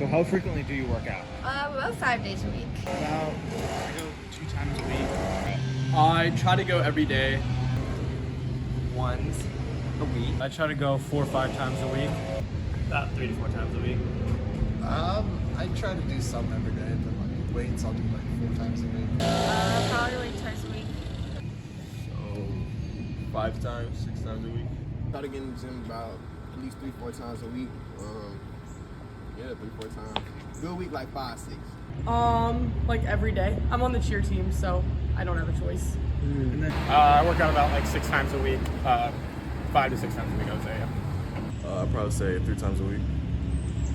So how frequently do you work out? About 5 days a week. About, I go 2 times a week. I try to go every day. Once a week. I try to go 4 or 5 times a week. About 3 to 4 times a week. I try to do some every day, but like weights, I'll do like 4 times a week. Probably like twice a week. So 5 times, 6 times a week. Try to get in the gym about at least 3-4 times a week. 3-4 times. Good week, like 5-6. Like every day. I'm on the cheer team, so I don't have a choice. And then I work out about like 6 times a week. 5 to 6 times a week, I would say, yeah. I'd probably say 3 times a week.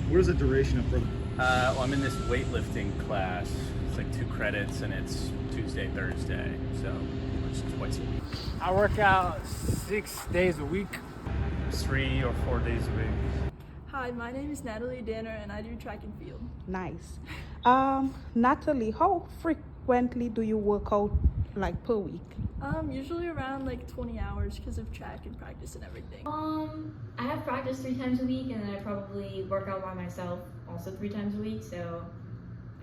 what is the duration of program? Well, I'm in this weightlifting class. It's like 2 credits, and it's Tuesday, Thursday, so pretty much twice a week. I work out 6 days a week. 3 or 4 days a week. Hi, my name is Natalie Danner and I do track and field. Nice. Natalie, how frequently do you work out like per week? Usually around like 20 hours because of track and practice and everything. I have practice 3 times a week, and then I probably work out by myself also 3 times a week, so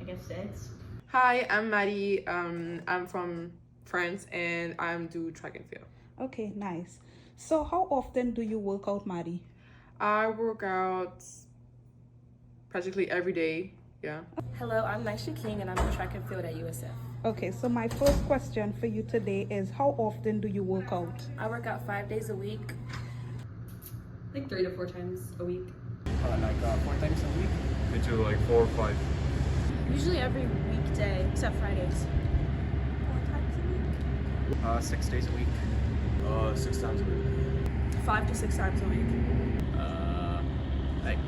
I guess 6. Hi, I'm Maddie. I'm from France and I'm do track and field. Okay, nice. So how often do you work out, Maddie? I work out practically every day. Yeah. Hello, I'm Nisha King and I'm in track and field at USF. Okay, so my first question for you today is how often do you work out? I work out 5 days a week. Like 3 to 4 times a week. Like 4 times a week. I do like 4 or 5. Usually every weekday, except Fridays. 4 times a week? 6 days a week. 6 times a week. 5 to 6 times a week. Like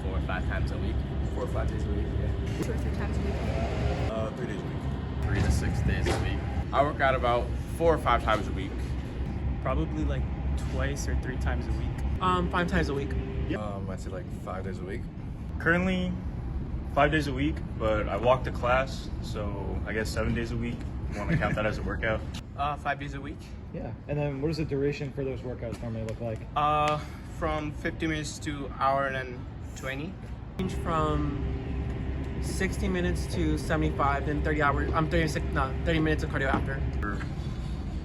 4 or 5 times a week. 4 or 5 days a week, yeah. 2 or 3 times a week. 3 days a week. 3 to 6 days a week. I work out about 4 or 5 times a week. Probably like twice or 3 times a week. 5 times a week. I'd say like 5 days a week. Currently 5 days a week, but I walk to class, so I guess 7 days a week. Want to count that as a workout? 5 days a week. Yeah. And then what does the duration for those workouts normally look like? From 50 minutes to hour and then 20. Range from 60 minutes to 75, then 30 minutes of cardio after.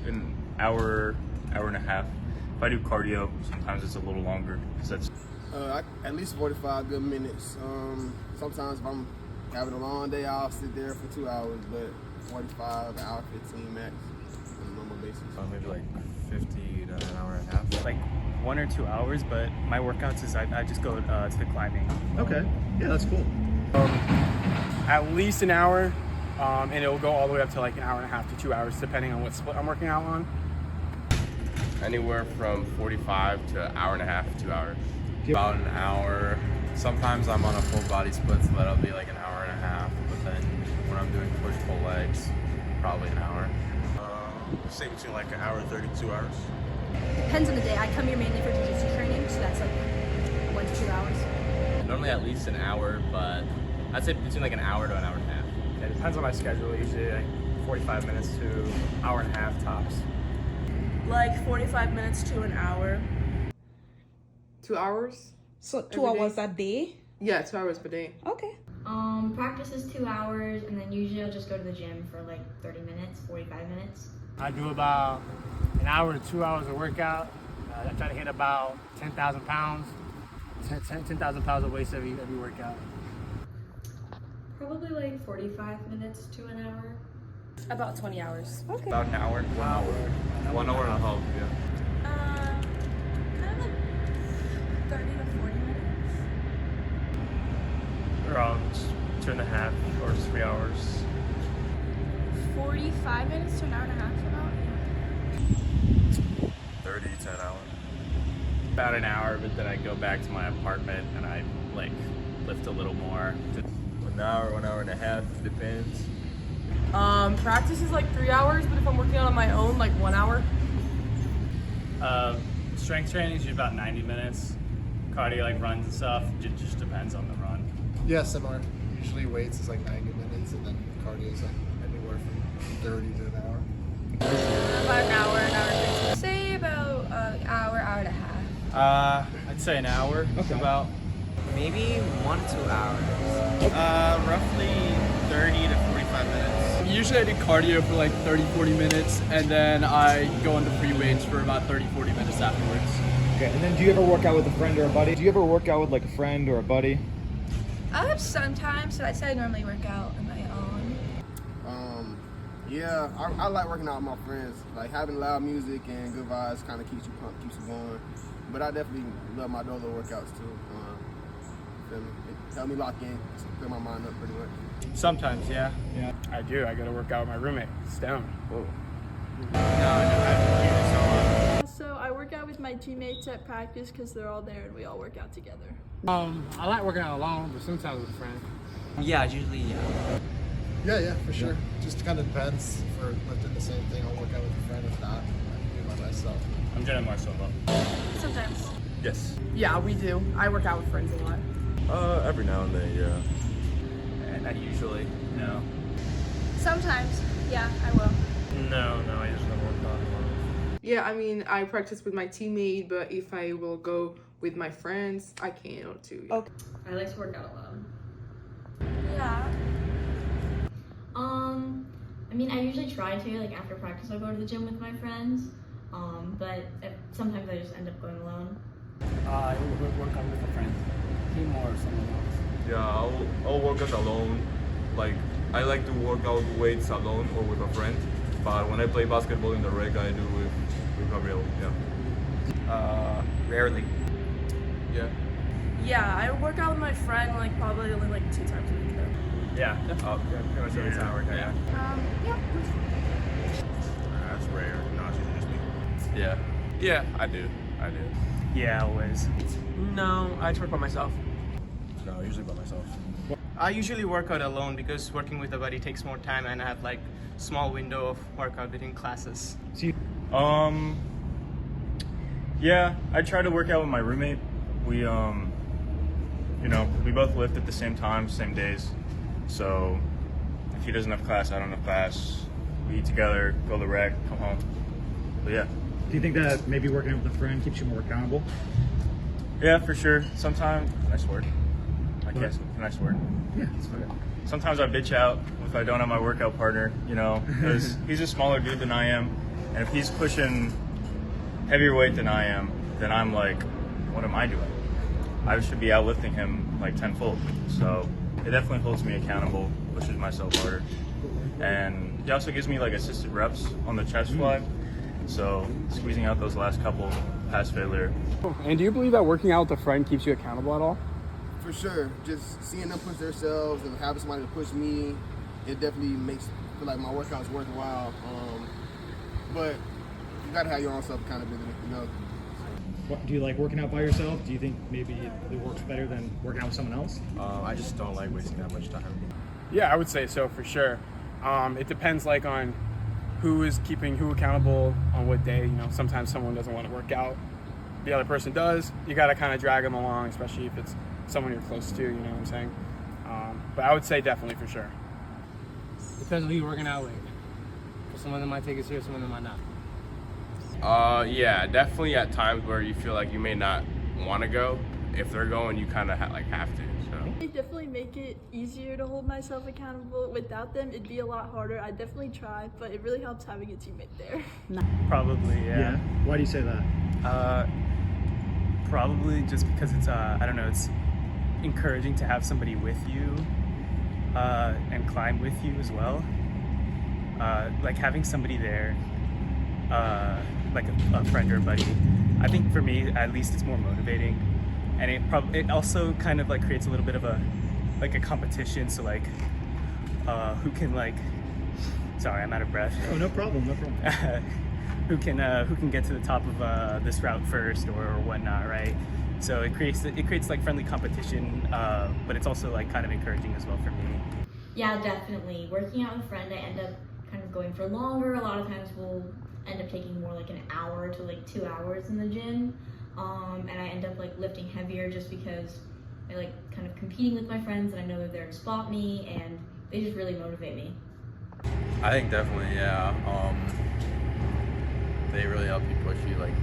An hour, hour and a half. If I do cardio, sometimes it's a little longer because that's At least 45 good minutes. Sometimes if I'm having a long day, I'll sit there for 2 hours, but 45, an hour 15 max on a normal basis. Maybe like 50 to an hour and a half. Like 1 or 2 hours, but my workouts is I just go to the climbing. Okay. Yeah, that's cool. At least an hour, and it'll go all the way up to like an hour and a half to 2 hours, depending on what split I'm working out on. Anywhere from 45 to an hour and a half, 2 hours. Yep. About an hour. Sometimes I'm on a full body split, so that'll be like an hour and a half. But then when I'm doing push-pull legs, probably an hour. say between like an hour and 32 hours. Depends on the day. I come here mainly for jiu-jitsu training, so that's like 1 to 2 hours. Normally at least an hour, but I'd say between like an hour to an hour and a half. It depends on my schedule, usually like 45 minutes to hour and a half tops. Like 45 minutes to an hour. 2 hours? So 2 hours a day? Yeah, 2 hours per day. Okay. Practice is 2 hours, and then usually I'll just go to the gym for like 30 minutes, 45 minutes. I do about an hour to 2 hours of workout. I try to hit about 10,000 pounds. 10,000 pounds of weights every workout. Probably like 45 minutes to an hour. About 20 hours. Okay. About an hour. 1 hour. 1 hour and a half, yeah. Kind of like 30 to 40 minutes. Around 2.5 or 3 hours. 45 minutes to an hour and a half about. 30 to an hour. About an hour, but then I go back to my apartment and I like lift a little more. 1 hour, 1 hour and a half, depends. Practice is like 3 hours, but if I'm working out on my own, like 1 hour. Strength training is usually about 90 minutes. Cardio, like runs and stuff, it just depends on the run. Yeah, similar. Usually weights is like 90 minutes, and then cardio is like anywhere from 30 to an hour. About an hour and 15. Say about an hour, hour and a half. I'd say an hour. Okay. About Maybe 1 to 2 hours. Roughly 30 to 45 minutes. Usually I do cardio for like 30-40 minutes, and then I go into free weights for about 30-40 minutes afterwards. Okay, and then do you ever work out with a friend or a buddy? Do you ever work out with like a friend or a buddy? Sometimes, so I'd say I normally work out on my own. Yeah, I like working out with my friends. Like having loud music and good vibes kind of keeps you pumped, keeps you going. But I definitely love my dolo workouts too. Feel me? It helped me lock in, clear my mind up pretty much. Sometimes, yeah. I do. I go to work out with my roommate. Stone. Whoa. So I work out with my teammates at practice because they're all there and we all work out together. I like working out alone, but sometimes with a friend. Yeah, usually, yeah. Yeah, for sure. Just kind of depends. For lifting the same thing, I'll work out with a friend. If not, I do by myself. I'm getting myself up. Sometimes. Yes. Yeah, we do. I work out with friends a lot. Every now and then, yeah. Not usually, no. Sometimes, yeah, I will. No, I usually don't work out alone. Yeah, I mean, I practice with my teammate, but if I will go with my friends, I can too. Yeah. Okay. I like to work out alone. Yeah. I mean, I usually try to, like after practice I'll go to the gym with my friends, but sometimes I just end up going alone. I work out with a friend, him or someone else. Yeah, I'll work out alone. Like, I like to work out weights alone or with a friend. But when I play basketball in the rec, I do with Gabriel, yeah. Rarely. Yeah. Yeah, I work out with my friend like probably only like 2 times a week though. Yeah. Pretty much every time I work out, yeah. Yeah. That's rare. No, it's usually just me. Yeah. Yeah, I do. Yeah, always. No, I work by myself. No, usually by myself. I usually work out alone because working with a buddy takes more time and I have like small window of workout between classes. Yeah, I try to work out with my roommate. We we both lift at the same time, same days. So if he doesn't have class, I don't have class. We eat together, go to the rec, come home. But yeah. Do you think that maybe working out with a friend keeps you more accountable? Yeah, for sure. Sometimes, nice word. I guess, nice word. Yeah. Sometimes I bitch out if I don't have my workout partner, because he's a smaller dude than I am. And if he's pushing heavier weight than I am, then I'm like, what am I doing? I should be outlifting him like tenfold. So it definitely holds me accountable, pushes myself harder. And he also gives me like assisted reps on the chest fly. So squeezing out those last couple pass failure. And do you believe that working out with a friend keeps you accountable at all? For sure. Just seeing them push themselves and having somebody to push me, it definitely makes me feel like my workout's worthwhile. But you gotta have your own self accountability, What, do you like working out by yourself? Do you think maybe it works better than working out with someone else? I just don't like wasting that much time. Yeah, I would say so for sure. It depends like on who is keeping who accountable on what day. Sometimes someone doesn't want to work out, the other person does. You got to kind of drag them along, especially if it's someone you're close to. You know what I'm saying? But I would say definitely for sure. Depends on who you're working out with. For someone that might take it serious, someone that might not. Yeah, definitely at times where you feel like you may not want to go. If they're going, you kind of have to. So. They definitely make it easier to hold myself accountable. Without them, it'd be a lot harder. I definitely try, but it really helps having a teammate there. Probably, yeah. Why do you say that? Probably just because it's, I don't know, it's encouraging to have somebody with you and climb with you as well. Like having somebody there, like a friend or a buddy, I think for me at least it's more motivating, and it also kind of like creates a little bit of a competition. So like who can sorry, I'm out of breath. Oh, no problem. who can get to the top of this route first or whatnot, right? So it creates like friendly competition, but it's also like kind of encouraging as well for me. Yeah, definitely. Working out with a friend, I end up kind of going for longer. A lot of times we'll end up taking more like an hour to like 2 hours in the gym. And I end up like lifting heavier just because I like kind of competing with my friends and I know they're there to spot me and they just really motivate me. I think definitely, yeah. They really help you push you. Like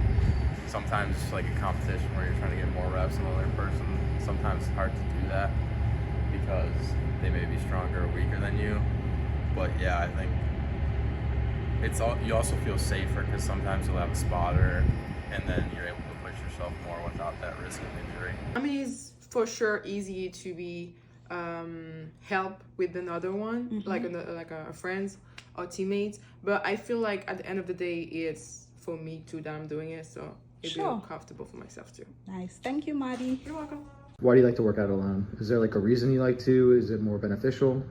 sometimes like a competition where you're trying to get more reps than another person, sometimes it's hard to do that because they may be stronger or weaker than you. But yeah, I think it's all, you also feel safer because sometimes you'll have a spotter and then you're able to push yourself more without that risk of injury. I mean, it's for sure easy to be help with another one, like a friends or teammates. But I feel like at the end of the day, it's for me too that I'm doing it, so it Sure. feels comfortable for myself too. Nice. Thank you, Maddie. You're welcome. Why do you like to work out alone? Is there like a reason you like to? Is it more beneficial?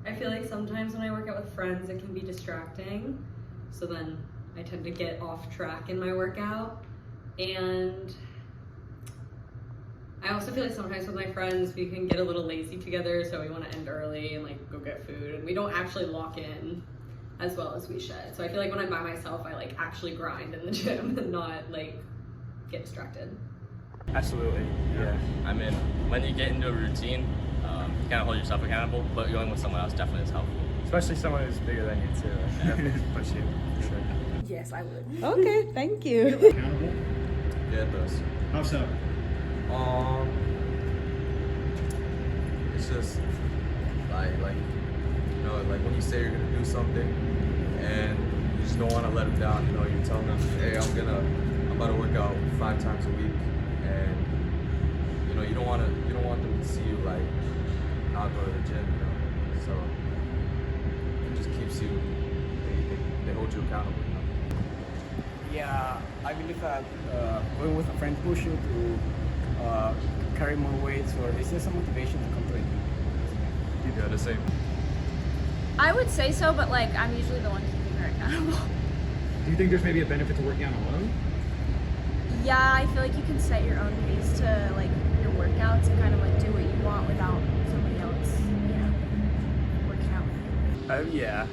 I feel like sometimes when I work out with friends, it can be distracting. So then I tend to get off track in my workout. And I also feel like sometimes with my friends, we can get a little lazy together. So we want to end early and like go get food. And we don't actually lock in as well as we should. So I feel like when I'm by myself, I like actually grind in the gym and not like get distracted. Absolutely, yeah. I mean, when you get into a routine, you kind of hold yourself accountable, but going with someone else definitely is helpful. Especially someone who's bigger than you too. Definitely push you, for sure. Yes, I would. Okay, thank you. Accountable? Yeah, it does. How so? It's just like you know, like when you say you're gonna do something and you just don't want to let them down. You know, you tell them, hey, I'm about to work out 5 times a week, and you know, you don't want them to see you like not go to the gym. You know, so it just keeps you. They hold you accountable. You know? Yeah, I believe that going with a friend push you to carry more weights, or is there some motivation to come to it? Yeah, the same. I would say so, but like I'm usually the one keeping her accountable. Do you think there's maybe a benefit to working out alone? Yeah, I feel like you can set your own pace to like your workouts and kind of like do what you want without somebody else, working out with you. Yeah,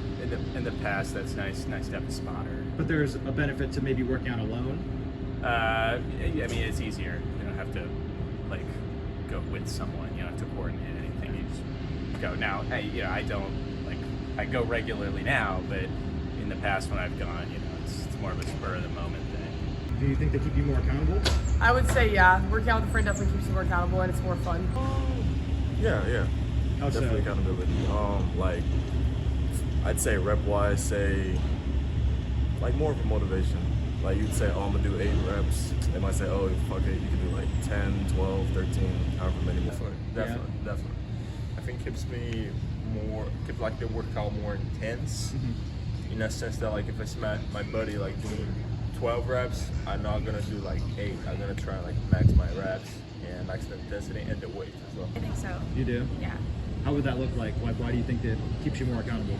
in the past, that's nice to have a spotter. But there's a benefit to maybe working out alone? I mean, it's easier. You don't have to like go with someone. You don't have to coordinate anything. You just go. Now, I don't like, I go regularly now, but in the past when I've gone, it's more of a spur of the moment thing. Do you think they keep you more accountable? I would say yeah. Working out with a friend definitely keeps you more accountable and it's more fun. Yeah. How so? Definitely accountability. Like I'd say rep-wise, say like more of a motivation. Like you'd say, oh, I'm gonna do 8 reps. They might say, oh, fuck it, you can do like 10, 12, 13, however many more. Definitely. I think keeps like the workout more intense. In a sense that like if I smash my buddy like doing 12 reps, I'm not gonna do like 8. I'm gonna try and like max my reps and max the intensity and the weight as well. I think so. You do? Yeah. How would that look like? Why do you think that keeps you more accountable?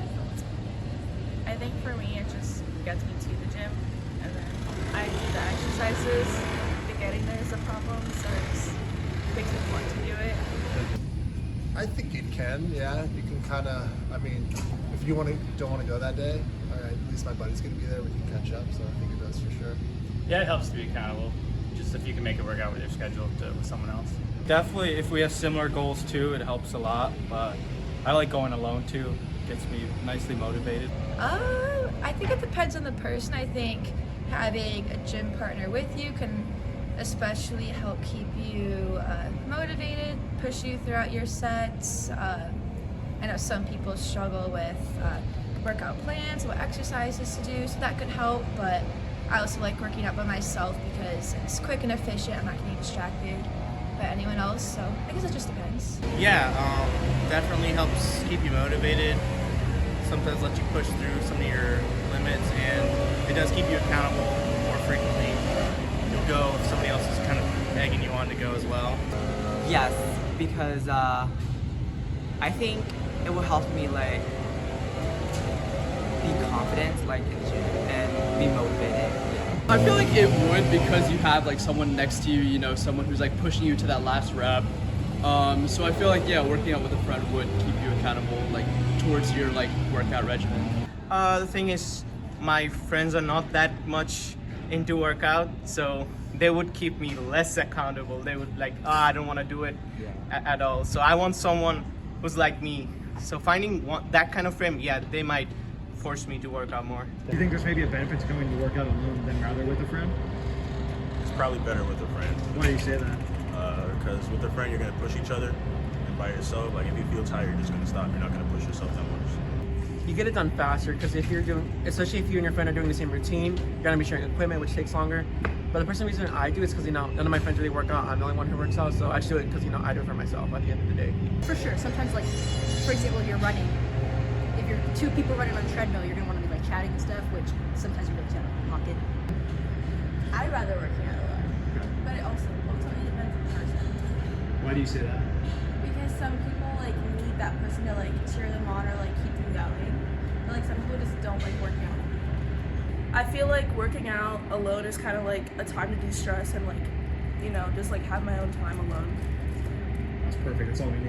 I think for me, it just gets me to the gym, and then I do the exercises. The getting there is a problem, so it just makes me want to do it. I think you can, yeah. You can kind of, I mean, if you don't want to go that day, all right, at least my buddy's going to be there, we can catch up, so I think it does for sure. Yeah, it helps to be accountable. Just if you can make it work out with your schedule with someone else. Definitely, if we have similar goals too, it helps a lot. But I like going alone too. Gets me nicely motivated. I think it depends on the person. I think having a gym partner with you can especially help keep you motivated, push you throughout your sets. I know some people struggle with workout plans, what exercises to do, so that could help, but I also like working out by myself because it's quick and efficient. I'm not getting distracted by anyone else, so I guess it just depends. Yeah, definitely helps keep you motivated. Sometimes lets you push through some of your limits, and it does keep you accountable more frequently. You'll go if somebody else is kind of egging you on to go as well. Yes, because I think it will help me like be confident like in the gym and be motivated. I feel like it would, because you have like someone next to you, someone who's like pushing you to that last rep. So I feel like, yeah, working out with a friend would keep you accountable like towards your like workout regimen. The thing is, my friends are not that much into workout, so they would keep me less accountable. They would like, I don't want to do it at all. So I want someone who's like me. So finding that kind of friend, yeah, they might force me to work out more. Do you think there's maybe a benefit to going to work out alone than rather with a friend? It's probably better with a friend. Why do you say that? Because with a friend you're gonna push each other, and by yourself, like if you feel tired, you're just gonna stop. You're not gonna push yourself that much. You get it done faster because if you're doing, especially if you and your friend are doing the same routine, you're gonna be sharing equipment, which takes longer. But the reason I do is because none of my friends really work out. I'm the only one who works out, so I just do it because I do it for myself at the end of the day. For sure. Sometimes, like, for example, if you're running, if you're two people running on a treadmill, you're gonna want to be like chatting and stuff, which sometimes you really can't pocket. I'd rather working out alone, but it also ultimately depends on the person. Why do you say that? Because some people like need that person to like cheer them on or like keep them going, but like some people just don't like working out. I feel like working out alone is kind of like a time to de-stress and like, you know, just like have my own time alone. That's perfect. That's all we need.